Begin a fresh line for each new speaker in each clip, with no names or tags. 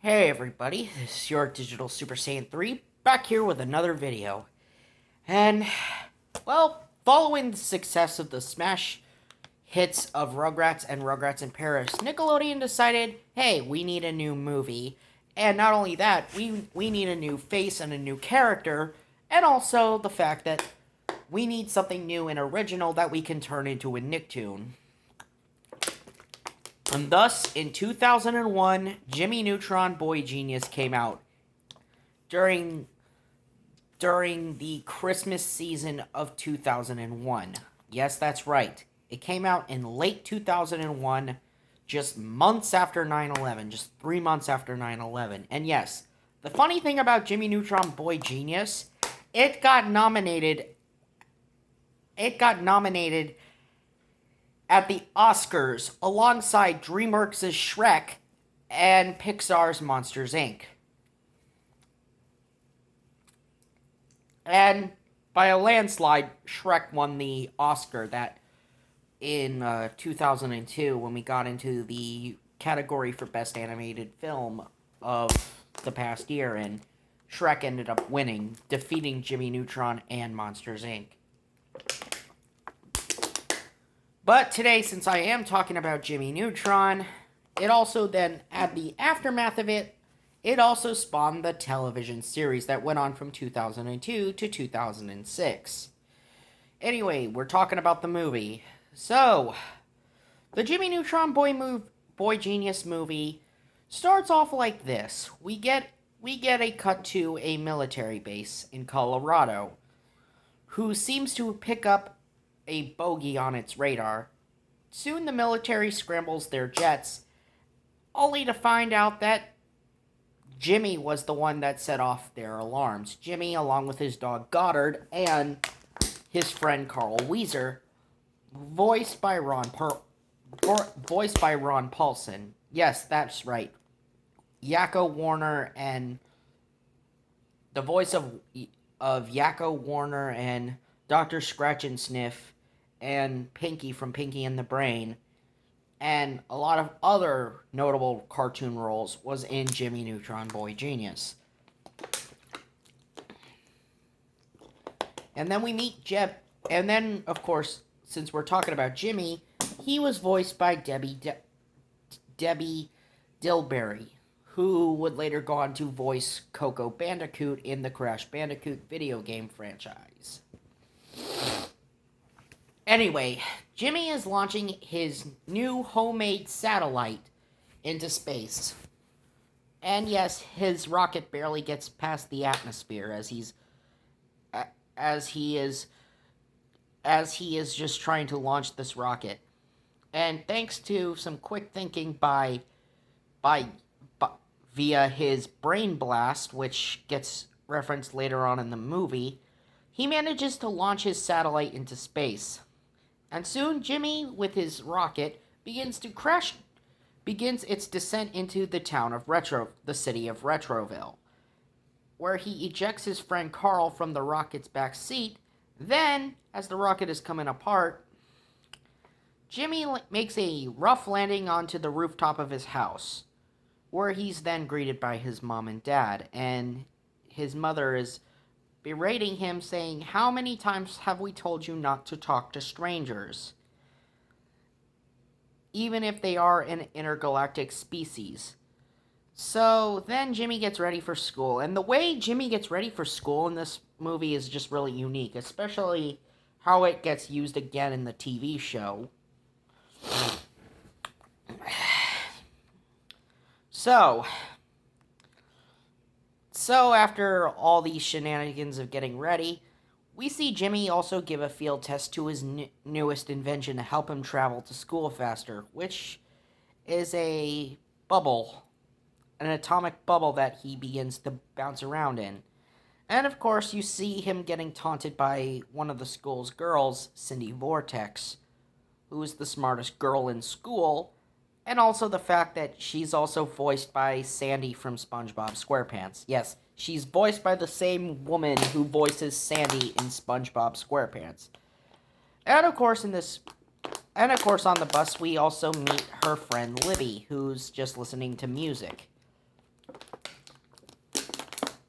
Hey everybody, this is your Digital Super Saiyan 3, back here with another video. And, well, following the success of the smash hits of Rugrats and Rugrats in Paris, Nickelodeon decided, hey, we need a new movie. And not only that, we need a new face and a new character, and also the fact that we need something new and original that we can turn into a Nicktoon. And thus, in 2001, Jimmy Neutron Boy Genius came out during the Christmas season of 2001. Yes, that's right. It came out in late 2001, just months after 9/11, just 3 months after 9/11. And yes, the funny thing about Jimmy Neutron Boy Genius, it got nominated at the Oscars alongside DreamWorks' Shrek and Pixar's Monsters, Inc. And by a landslide, Shrek won the Oscar that in 2002 when we got into the category for Best Animated Film of the past year, and Shrek ended up winning, defeating Jimmy Neutron and Monsters, Inc. But today, since I am talking about Jimmy Neutron, it also then, at the aftermath of it, it also spawned the television series that went on from 2002 to 2006. Anyway, we're talking about the movie. So, the Jimmy Neutron Boy Genius movie starts off like this. We get a cut to a military base in Colorado, who seems to pick up a bogey on its radar. Soon the military scrambles their jets, only to find out that Jimmy was the one that set off their alarms. Jimmy, along with his dog Goddard and his friend Carl Weezer, voiced by Ron Paulson. Yes, that's right. Yakko Warner, and the voice of Yakko Warner and Dr. Scratch and Sniff and Pinky from Pinky and the Brain, and a lot of other notable cartoon roles, was in Jimmy Neutron Boy Genius. And then we meet Jeb, and then, of course, since we're talking about Jimmy, he was voiced by Debbie Dilberry, who would later go on to voice Coco Bandicoot in the Crash Bandicoot video game franchise. Anyway, Jimmy is launching his new homemade satellite into space. And yes, his rocket barely gets past the atmosphere as he is just trying to launch this rocket. And thanks to some quick thinking via his brain blast, which gets referenced later on in the movie, he manages to launch his satellite into space. And soon, Jimmy, with his rocket, begins its descent into the city of Retroville, where he ejects his friend Carl from the rocket's back seat. Then, as the rocket is coming apart, Jimmy makes a rough landing onto the rooftop of his house, where he's then greeted by his mom and dad, and his mother is berating him, saying, "How many times have we told you not to talk to strangers? Even if they are an intergalactic species." So then Jimmy gets ready for school. And the way Jimmy gets ready for school in this movie is just really unique, especially how it gets used again in the TV show. So after all these shenanigans of getting ready, we see Jimmy also give a field test to his newest invention to help him travel to school faster, which is an atomic bubble that he begins to bounce around in. And of course, you see him getting taunted by one of the school's girls, Cindy Vortex, who is the smartest girl in school, and also the fact that she's also voiced by Sandy from SpongeBob SquarePants. Yes, she's voiced by the same woman who voices Sandy in SpongeBob SquarePants. And of course on the bus we also meet her friend Libby, who's just listening to music.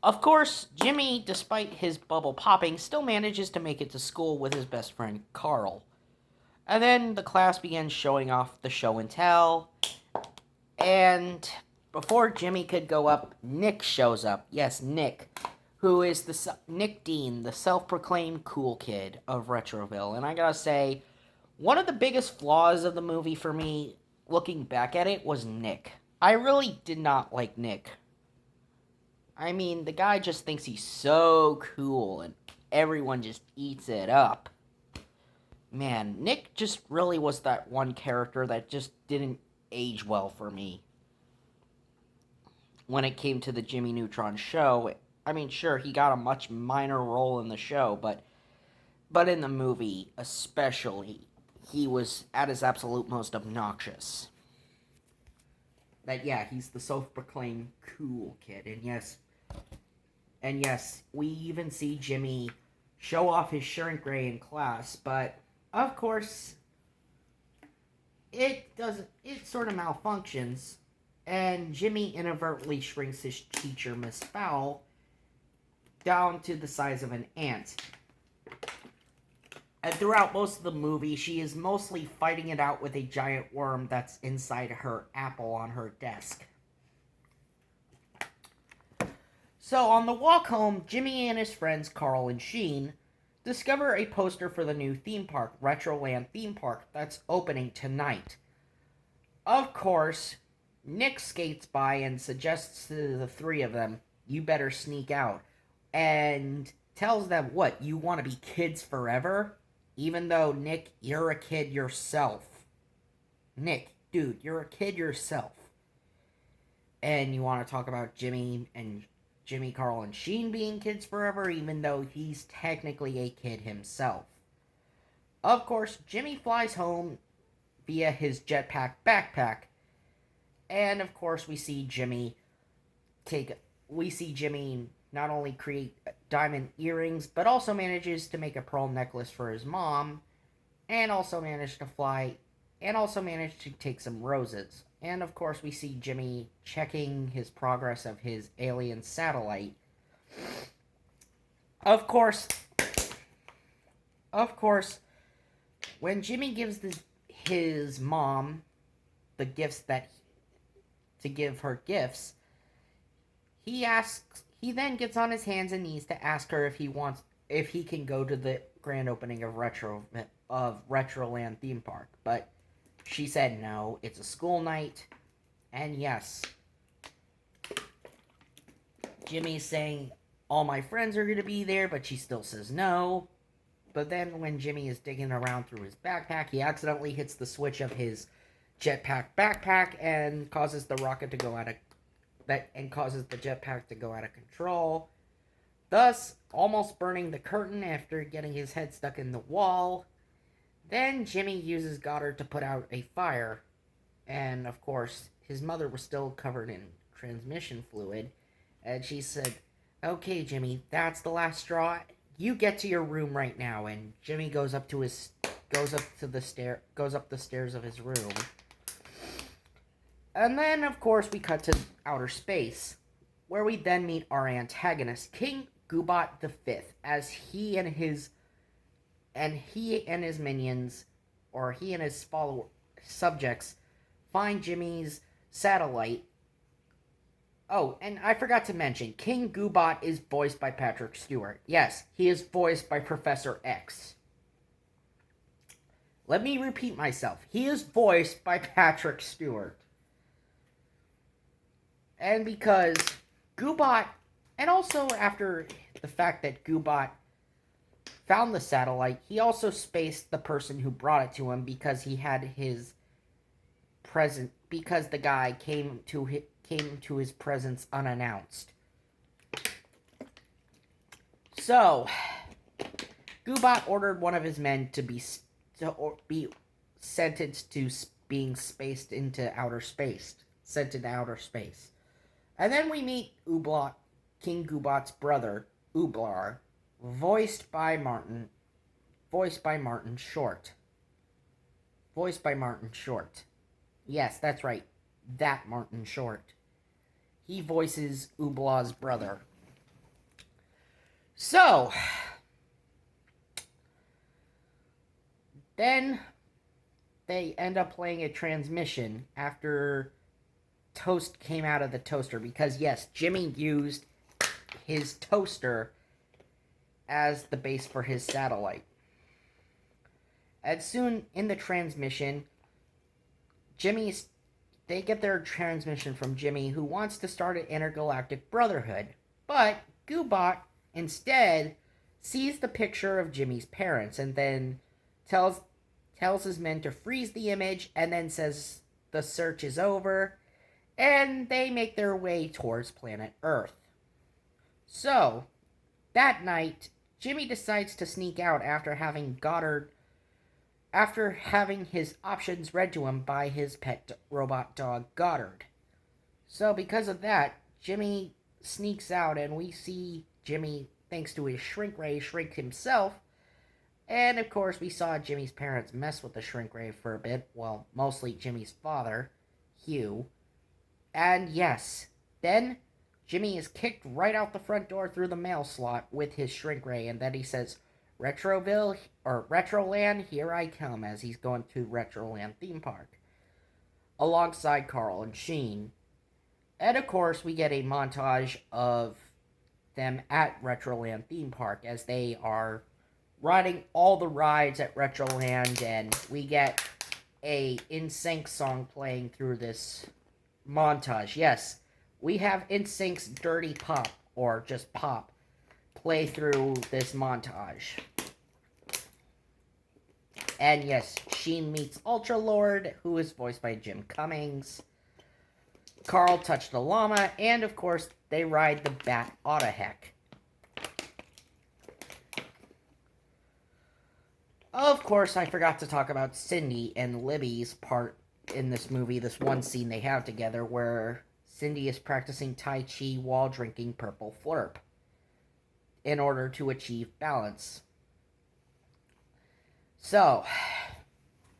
Of course, Jimmy, despite his bubble popping, still manages to make it to school with his best friend Carl. And then the class begins showing off the show and tell. And before Jimmy could go up, Nick shows up. Yes, Nick, who is Nick Dean, the self-proclaimed cool kid of Retroville. And I gotta say, one of the biggest flaws of the movie for me, looking back at it, was Nick. I really did not like Nick. I mean, the guy just thinks he's so cool and everyone just eats it up. Man, Nick just really was that one character that just didn't age well for me. When it came to the Jimmy Neutron show, I mean, sure, he got a much minor role in the show, but in the movie especially, he was at his absolute most obnoxious. That, yeah, he's the self-proclaimed cool kid, and yes, we even see Jimmy show off his shrink ray in class, but of course, it sort of malfunctions, and Jimmy inadvertently shrinks his teacher, Miss Fowl, down to the size of an ant. And throughout most of the movie, she is mostly fighting it out with a giant worm that's inside her apple on her desk. So on the walk home, Jimmy and his friends Carl and Sheen discover a poster for the new theme park, Retroland Theme Park, that's opening tonight. Of course, Nick skates by and suggests to the three of them, you better sneak out, and tells them, what, you want to be kids forever? Even though, Nick, you're a kid yourself. Nick, dude, you're a kid yourself. And you want to talk about Jimmy, Carl, and Sheen being kids forever, even though he's technically a kid himself. Of course, Jimmy flies home via his jetpack backpack. And of course, we see Jimmy not only create diamond earrings, but also manages to make a pearl necklace for his mom, and also managed to take some roses. And of course, we see Jimmy checking his progress of his alien satellite. Of course, when Jimmy gives his mom the gifts to give her gifts, he then gets on his hands and knees to ask her if he can go to the grand opening of Retroland theme park. But she said no, it's a school night. And yes, Jimmy's saying all my friends are going to be there, but she still says no. But then when Jimmy is digging around through his backpack, he accidentally hits the switch of his jetpack backpack and causes the jetpack to go out of control, thus almost burning the curtain after getting his head stuck in the wall. Then Jimmy uses Goddard to put out a fire, and of course his mother was still covered in transmission fluid, and she said, "Okay, Jimmy, that's the last straw. You get to your room right now." And Jimmy goes up the stairs of his room. And then, of course, we cut to outer space, where we then meet our antagonist, King Goobot V, as he and his minions, or he and his subjects, find Jimmy's satellite. Oh, and I forgot to mention, King Goobot is voiced by Patrick Stewart. Yes, he is voiced by Professor X. Let me repeat myself. He is voiced by Patrick Stewart. And because Goobot, and also after the fact that Goobot found the satellite, he also spaced the person who brought it to him because he had his because the guy came to his presence unannounced. So, Goobot ordered one of his men to be sentenced to being sent into outer space. And then we meet King Goobot's brother, Ooblar, voiced by Martin Short. Yes, that's right. That Martin Short. He voices Ooblar's brother. So, then they end up playing a transmission after toast came out of the toaster because, yes, Jimmy used his toaster as the base for his satellite. And soon in the transmission, they get their transmission from Jimmy, who wants to start an intergalactic brotherhood. But Goobot instead sees the picture of Jimmy's parents and then tells his men to freeze the image and then says the search is over, and they make their way towards planet Earth. So, that night, Jimmy decides to sneak out after having his options read to him by his pet robot dog Goddard. So because of that, Jimmy sneaks out and we see Jimmy, thanks to his shrink ray, shrink himself. And of course we saw Jimmy's parents mess with the shrink ray for a bit, well, mostly Jimmy's father, Hugh. And yes, then Jimmy is kicked right out the front door through the mail slot with his shrink ray, and then he says, Retroland, here I come, as he's going to Retroland theme park, alongside Carl and Sheen. And of course, we get a montage of them at Retroland theme park as they are riding all the rides at Retroland, and we get a NSYNC song playing through this montage. Yes, we have NSYNC's Dirty Pop, or just Pop, play through this montage. And yes, Sheen meets Ultra Lord, who is voiced by Jim Cummings. Carl touched the llama, and of course, they ride the Bat Autoheck. Of course, I forgot to talk about Cindy and Libby's part in this movie, this one scene they have together where Cindy is practicing Tai Chi while drinking purple flurp in order to achieve balance. So,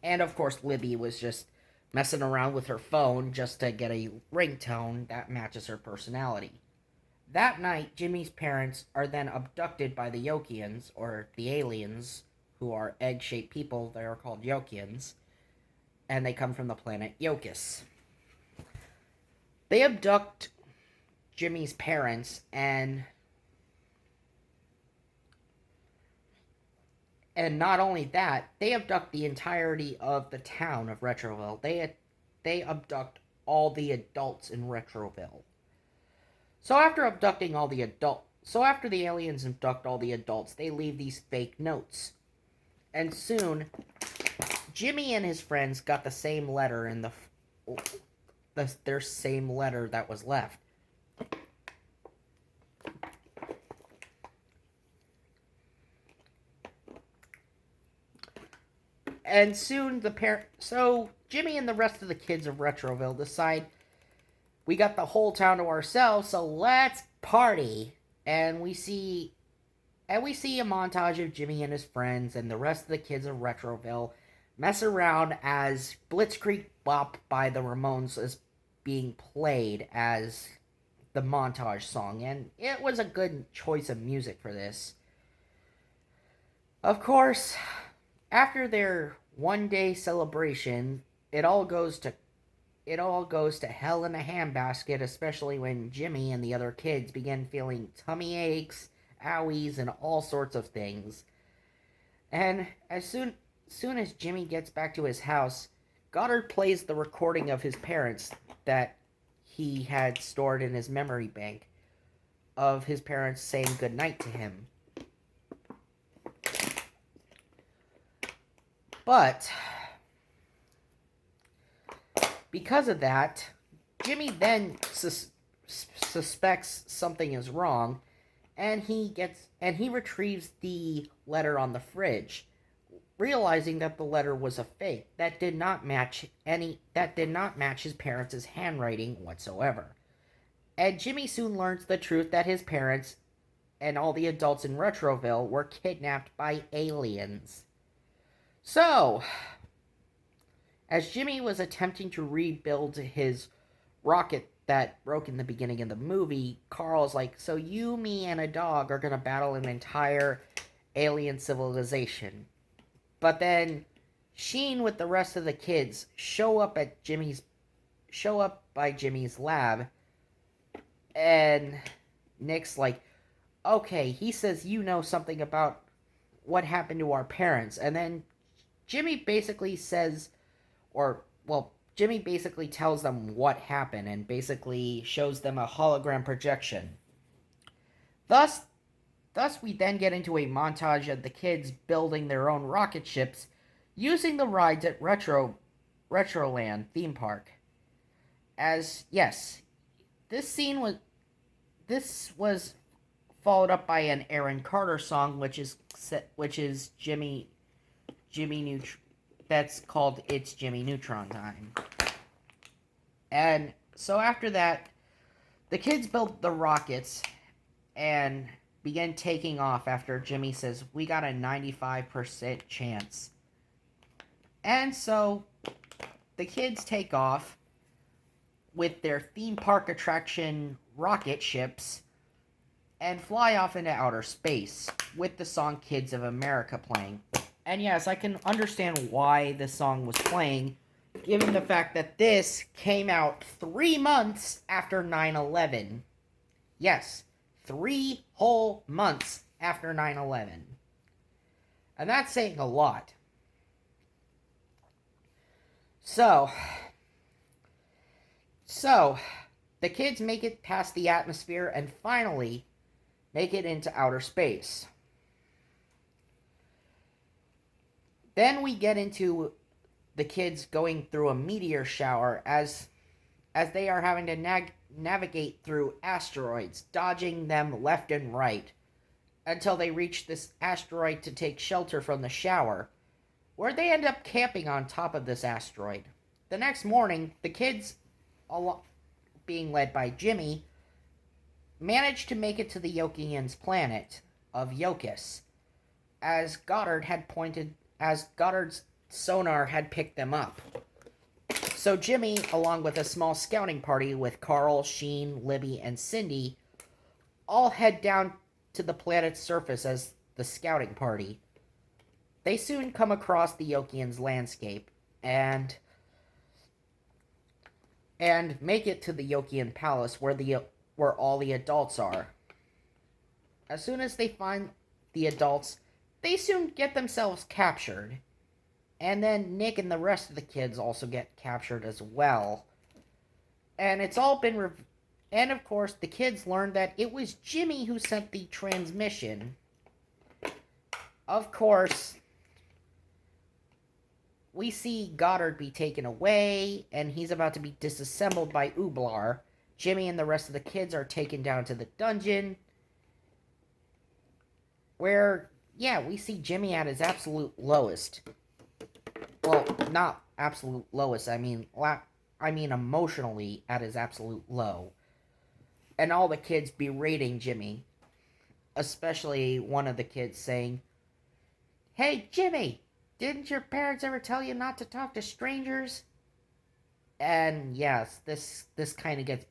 and of course Libby was just messing around with her phone just to get a ringtone that matches her personality. That night, Jimmy's parents are then abducted by the Yokians, or the aliens, who are egg-shaped people. They are called Yokians, and they come from the planet Yokis. They abduct Jimmy's parents, and not only that, they abduct the entirety of the town of Retroville. They abduct all the adults in Retroville. So after the aliens abduct all the adults, they leave these fake notes. And soon, Jimmy and his friends got the same letter in their same letter that was left. And soon so Jimmy and the rest of the kids of Retroville decide we got the whole town to ourselves, so let's party. And we see a montage of Jimmy and his friends and the rest of the kids of Retroville mess around as Blitzkrieg Bop by the Ramones is being played as the montage song, and it was a good choice of music for this. Of course, after their one-day celebration, it all goes to hell in a handbasket, especially when Jimmy and the other kids begin feeling tummy aches, owies, and all sorts of things. And as soon as Jimmy gets back to his house, Goddard plays the recording of his parents that he had stored in his memory bank of his parents saying goodnight to him. But because of that, Jimmy then suspects something is wrong, and he retrieves the letter on the fridge, realizing that the letter was a fake that did not match his parents' handwriting whatsoever. And Jimmy soon learns the truth that his parents and all the adults in Retroville were kidnapped by aliens. So, as Jimmy was attempting to rebuild his rocket that broke in the beginning of the movie, Carl's like, so you, me, and a dog are gonna battle an entire alien civilization. But then Sheen with the rest of the kids show up by Jimmy's lab, and Nick's like, okay, he says you know something about what happened to our parents, and then Jimmy basically says, Jimmy basically tells them what happened and basically shows them a hologram projection. Thus we then get into a montage of the kids building their own rocket ships using the rides at Retroland theme park. As yes, this was followed up by an Aaron Carter song, which is Jimmy Neutron. That's called "It's Jimmy Neutron Time." And so after that, the kids built the rockets and began taking off after Jimmy says, we got a 95% chance. And so the kids take off with their theme park attraction rocket ships and fly off into outer space with the song Kids of America playing. And yes, I can understand why this song was playing, given the fact that this came out 3 months after 9/11. Yes, 3 whole months after 9/11. And that's saying a lot. So, the kids make it past the atmosphere and finally make it into outer space. Then we get into the kids going through a meteor shower as they are having to navigate through asteroids, dodging them left and right, until they reach this asteroid to take shelter from the shower, where they end up camping on top of this asteroid. The next morning, the kids, being led by Jimmy, managed to make it to the Yokians' planet of Yokis, as Goddard's sonar had picked them up. So Jimmy, along with a small scouting party with Carl, Sheen, Libby, and Cindy, all head down to the planet's surface as the scouting party. They soon come across the Yokians' landscape and make it to the Yokian palace where all the adults are. As soon as they find the adults, they soon get themselves captured. And then Nick and the rest of the kids also get captured as well. And it's all been and of course, the kids learned that it was Jimmy who sent the transmission. Of course, we see Goddard be taken away, and he's about to be disassembled by Ublar. Jimmy and the rest of the kids are taken down to the dungeon, where, we see Jimmy at his absolute lowest. Well, not absolute lowest, I mean emotionally at his absolute low. And all the kids berating Jimmy. Especially one of the kids saying, "Hey, Jimmy, didn't your parents ever tell you not to talk to strangers?" And yes, this kind of gets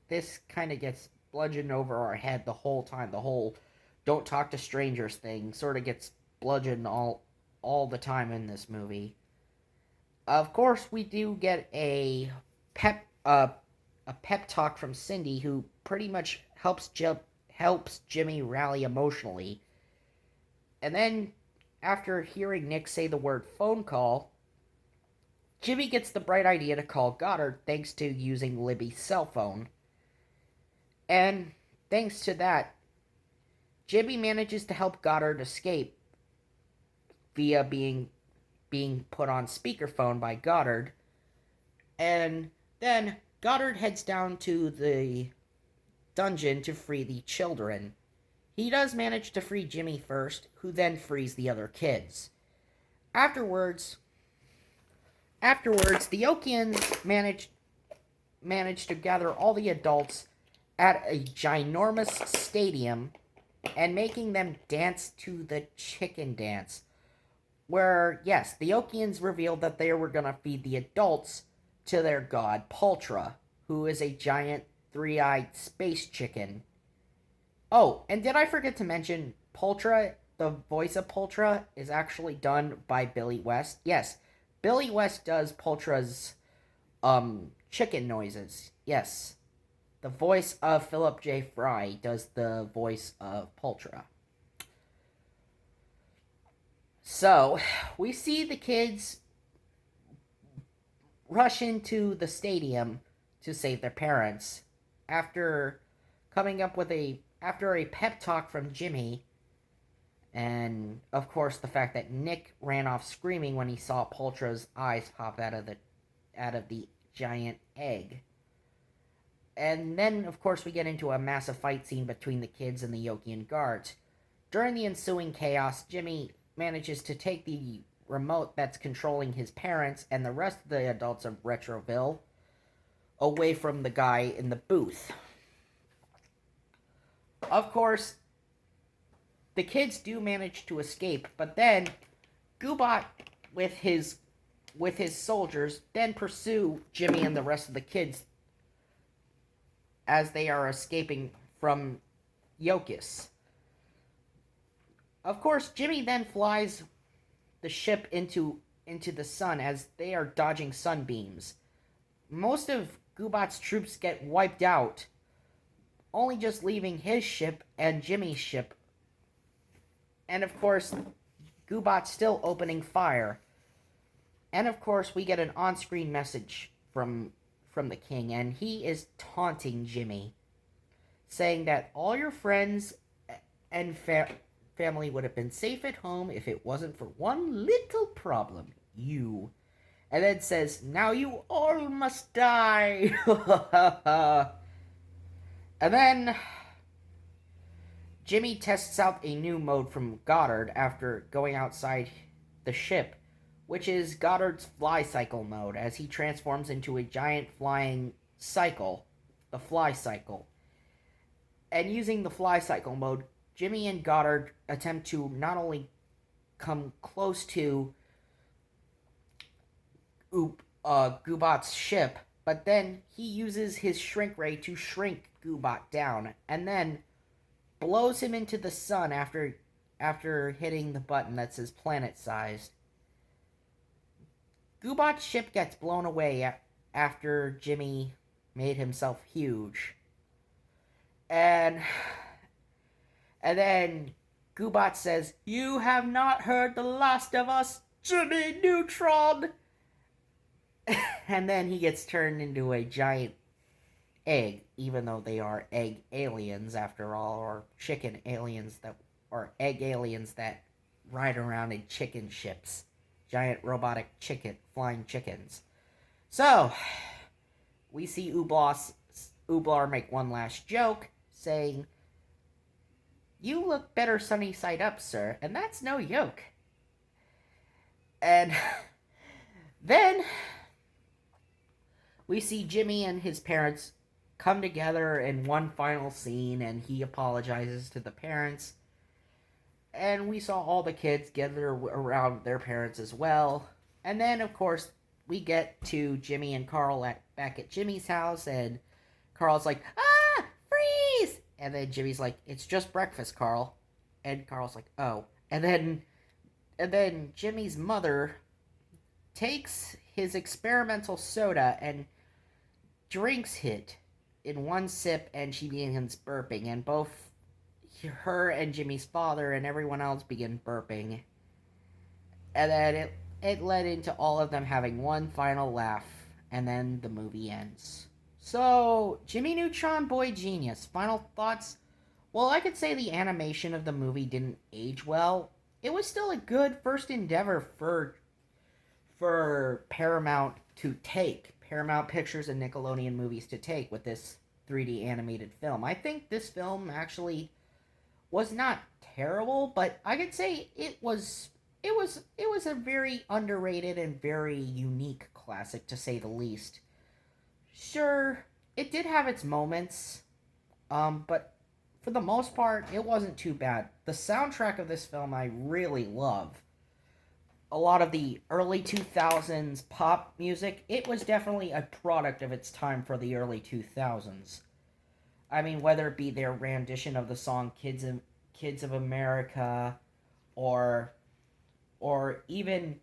this kind of gets bludgeoned over our head the whole time. The whole "don't talk to strangers" thing sort of gets bludgeoned all the time in this movie. Of course, we do get a pep talk from Cindy, who pretty much helps Jimmy rally emotionally. And then, after hearing Nick say the word phone call, Jimmy gets the bright idea to call Goddard thanks to using Libby's cell phone. And thanks to that, Jimmy manages to help Goddard escape via being put on speakerphone by Goddard. And then Goddard heads down to the dungeon to free the children. He does manage to free Jimmy first, who then frees the other kids. Afterwards, the Yokians manage to gather all the adults at a ginormous stadium and making them dance to the chicken dance. Where, the Yokians revealed that they were going to feed the adults to their god Paltra, who is a giant three-eyed space chicken. Oh, and did I forget to mention Poltra? The voice of Poltra is actually done by Billy West. Yes, Billy West does Poltra's chicken noises. Yes. The voice of Philip J. Fry does the voice of Poltra. So, we see the kids rush into the stadium to save their parents after coming up with a pep talk from Jimmy, and of course the fact that Nick ran off screaming when he saw Poltra's eyes pop out of the giant egg. And then, of course, we get into a massive fight scene between the kids and the Yokian guards. During the ensuing chaos, Jimmy manages to take the remote that's controlling his parents and the rest of the adults of Retroville away from the guy in the booth. Of course, the kids do manage to escape, but then Goobot with his soldiers then pursue Jimmy and the rest of the kids as they are escaping from Yokis. Of course, Jimmy then flies the ship into the sun as they are dodging sunbeams. Most of Goobot's troops get wiped out, only just leaving his ship and Jimmy's ship. And of course, Goobot's still opening fire. And of course, we get an on-screen message from the king, and he is taunting Jimmy, saying that all your friends and family would have been safe at home if it wasn't for one little problem, you. And then says, now you all must die. And then Jimmy tests out a new mode from Goddard after going outside the ship, which is Goddard's fly cycle mode, as he transforms into a giant flying cycle, the fly cycle. And using the fly cycle mode, Jimmy and Goddard attempt to not only come close to Goobot's ship, but then he uses his shrink ray to shrink Goobot down, and then blows him into the sun after hitting the button that says planet-sized. Goobot's ship gets blown away after Jimmy made himself huge. And then Goobot says, you have not heard the last of us, Jimmy Neutron! And then he gets turned into a giant egg, even though they are egg aliens after all, or chicken aliens or egg aliens that ride around in chicken ships. Giant robotic flying chickens. So, we see Ooblar make one last joke, saying, you look better sunny side up, sir, and that's no yoke. And then we see Jimmy and his parents come together in one final scene, and he apologizes to the parents. And we saw all the kids gather around their parents as well. And then, of course, we get to Jimmy and Carl back at Jimmy's house, and Carl's like, ah, freeze! And then Jimmy's like, it's just breakfast, Carl. And Carl's like, oh. And then Jimmy's mother takes his experimental soda and drinks it in one sip, and she begins burping, and both her and Jimmy's father and everyone else begin burping. And then it led into all of them having one final laugh, and then the movie ends. So, Jimmy Neutron, boy genius. Final thoughts? Well, I could say the animation of the movie didn't age well. It was still a good first endeavor for Paramount Pictures and Nickelodeon movies to take with this 3D animated film. I think this film actually was not terrible, but I could say it was a very underrated and very unique classic, to say the least. Sure, it did have its moments, but for the most part, it wasn't too bad. The soundtrack of this film I really love. a lot of the early 2000s pop music, it was definitely a product of its time for the early 2000s. I mean, whether it be their rendition of the song Kids of America, or even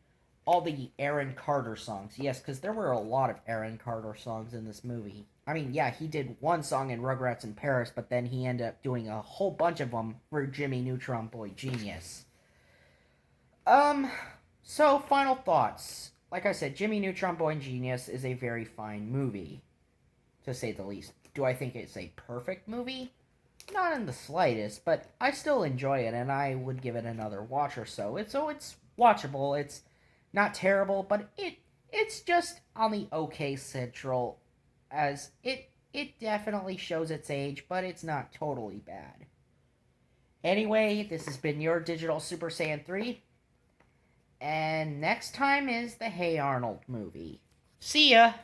all the Aaron Carter songs. Yes, because there were a lot of Aaron Carter songs in this movie. I mean, yeah, he did one song in Rugrats in Paris, but then he ended up doing a whole bunch of them for Jimmy Neutron Boy Genius. Um, so final thoughts. Like I said, Jimmy Neutron Boy Genius is a very fine movie, to say the least. Do I think it's a perfect movie? Not in the slightest, but I still enjoy it, and I would give it another watch or so. It's watchable. It's not terrible, but it's just on the okay central, as it definitely shows its age, but it's not totally bad. Anyway, this has been your Digital Super Saiyan 3, and next time is the Hey Arnold movie. See ya!